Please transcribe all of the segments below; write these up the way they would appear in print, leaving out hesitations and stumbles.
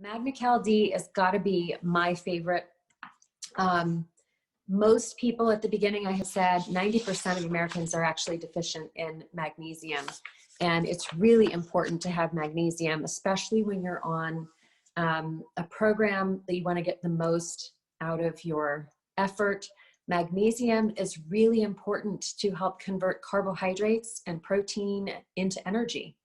Magnical-D has got to be my favorite. Most people at the beginning, I have said 90% of Americans are actually deficient in magnesium. And it's really important to have magnesium, especially when you're on a program that you want to get the most out of your effort. Magnesium is really important to help convert carbohydrates and protein into energy.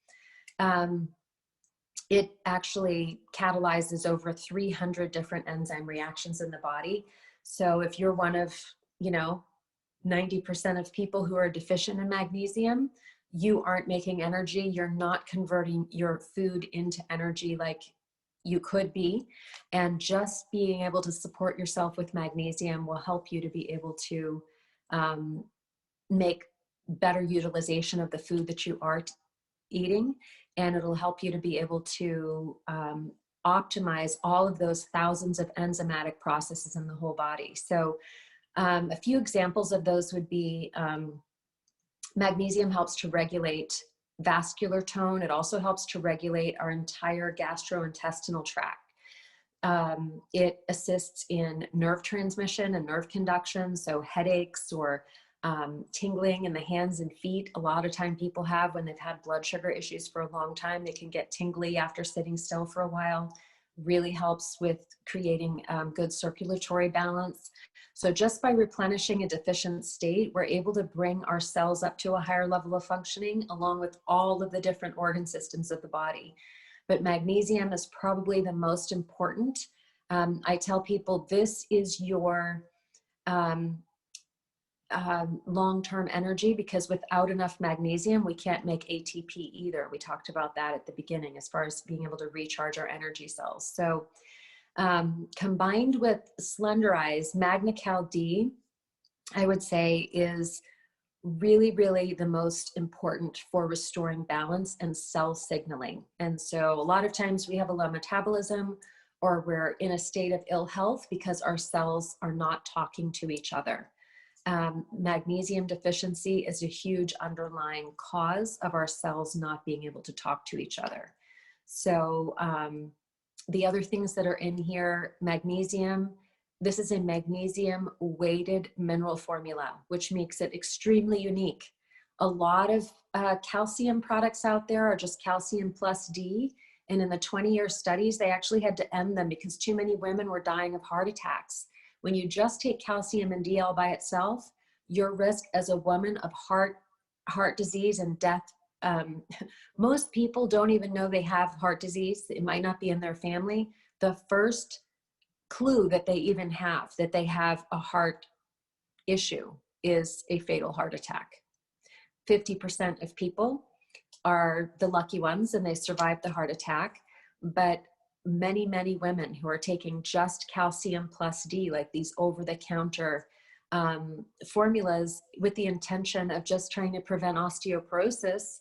It actually catalyzes over 300 different enzyme reactions in the body. So if you're one of, 90% of people who are deficient in magnesium, you aren't making energy. You're not converting your food into energy like you could be. And just being able to support yourself with magnesium will help you to be able to make better utilization of the food that you are eating. And it'll help you to be able to optimize all of those thousands of enzymatic processes in the whole body. So a few examples of those would be magnesium helps to regulate vascular tone. It also helps to regulate our entire gastrointestinal tract. It assists in nerve transmission and nerve conduction, so headaches or tingling in the hands and feet. A lot of time people have when they've had blood sugar issues for a long time, they can get tingly after sitting still for a while. Really helps with creating good circulatory balance. So just by replenishing a deficient state, we're able to bring our cells up to a higher level of functioning along with all of the different organ systems of the body. But magnesium is probably the most important. I tell people this is your long-term energy, because without enough magnesium, we can't make ATP either. We talked about that at the beginning as far as being able to recharge our energy cells. So combined with Slenderize, Magnical-D, I would say is really, really the most important for restoring balance and cell signaling. And so a lot of times we have a low metabolism or we're in a state of ill health because our cells are not talking to each other. Magnesium deficiency is a huge underlying cause of our cells not being able to talk to each other. So the other things that are in here, magnesium, this is a magnesium weighted mineral formula, which makes it extremely unique. A lot of calcium products out there are just calcium plus D. And in the 20-year studies, they actually had to end them because too many women were dying of heart attacks. When you just take calcium and D all by itself, your risk as a woman of heart disease and death, most people don't even know they have heart disease. It might not be in their family. The first clue that they even have that they have a heart issue is a fatal heart attack. 50% of people are the lucky ones and they survive the heart attack, but many, many women who are taking just calcium plus D, like these over-the-counter formulas with the intention of just trying to prevent osteoporosis,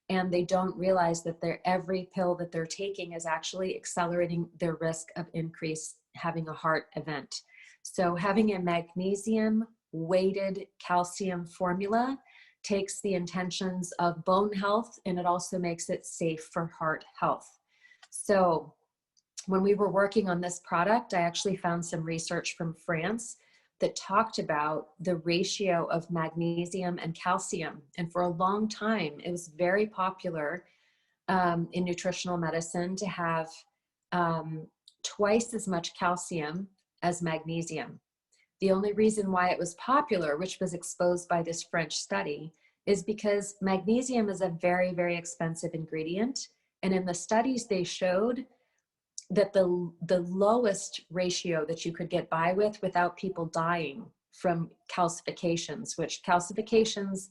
and they don't realize that every pill that they're taking is actually accelerating their risk of having a heart event. So having a magnesium weighted calcium formula takes the intentions of bone health, and it also makes it safe for heart health. So when we were working on this product, I actually found some research from France that talked about the ratio of magnesium and calcium. And for a long time, it was very popular in nutritional medicine to have twice as much calcium as magnesium. The only reason why it was popular, which was exposed by this French study, is because magnesium is a very, very expensive ingredient. And in the studies, they showed that the lowest ratio that you could get by with without people dying from calcifications, which calcifications,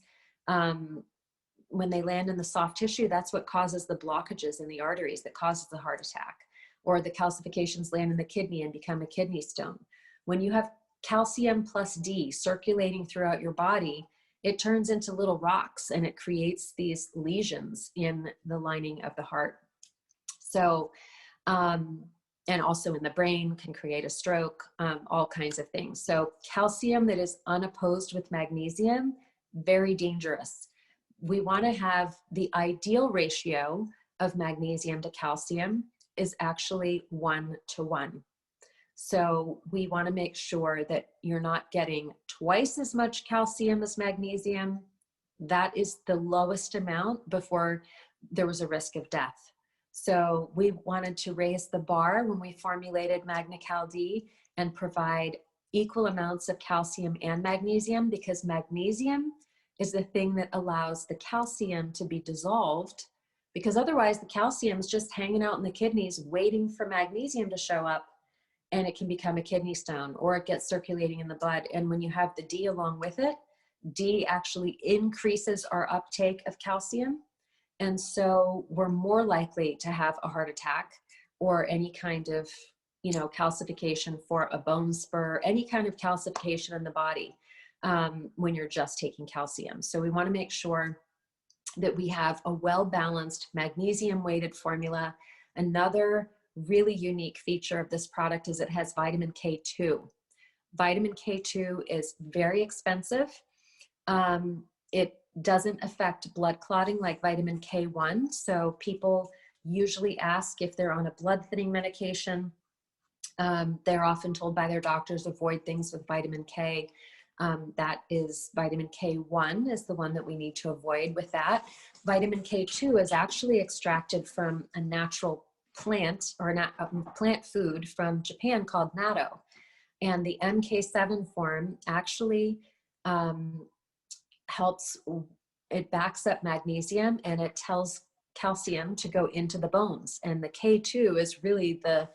when they land in the soft tissue, that's what causes the blockages in the arteries that causes the heart attack, or the calcifications land in the kidney and become a kidney stone. When you have calcium plus D circulating throughout your body, it turns into little rocks and it creates these lesions in the lining of the heart. So, and also in the brain can create a stroke, all kinds of things. So calcium that is unopposed with magnesium, very dangerous. We want to have the ideal ratio of magnesium to calcium is actually 1-to-1. So we want to make sure that you're not getting twice as much calcium as magnesium. That is the lowest amount before there was a risk of death. So we wanted to raise the bar when we formulated Magnical-D and provide equal amounts of calcium and magnesium, because magnesium is the thing that allows the calcium to be dissolved, because otherwise the calcium is just hanging out in the kidneys waiting for magnesium to show up, and it can become a kidney stone, or it gets circulating in the blood. And when you have the D along with it, D actually increases our uptake of calcium. And so we're more likely to have a heart attack or any kind of, calcification for a bone spur, any kind of calcification in the body when you're just taking calcium. So we want to make sure that we have a well-balanced magnesium-weighted formula. Another really unique feature of this product is it has vitamin K2. Vitamin K2 is very expensive. It doesn't affect blood clotting like vitamin K1. So people usually ask if they're on a blood thinning medication. They're often told by their doctors, avoid things with vitamin K. That is vitamin K1 is the one that we need to avoid with that. Vitamin K2 is actually extracted from a natural plant, or a plant food from Japan called natto. And the MK7 form actually helps, it backs up magnesium, and it tells calcium to go into the bones. And the K2 is really the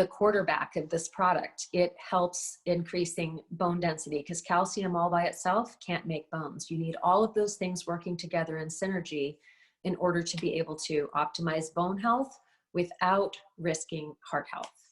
quarterback of this product. It helps increasing bone density, because calcium all by itself can't make bones. You need all of those things working together in synergy in order to be able to optimize bone health without risking heart health.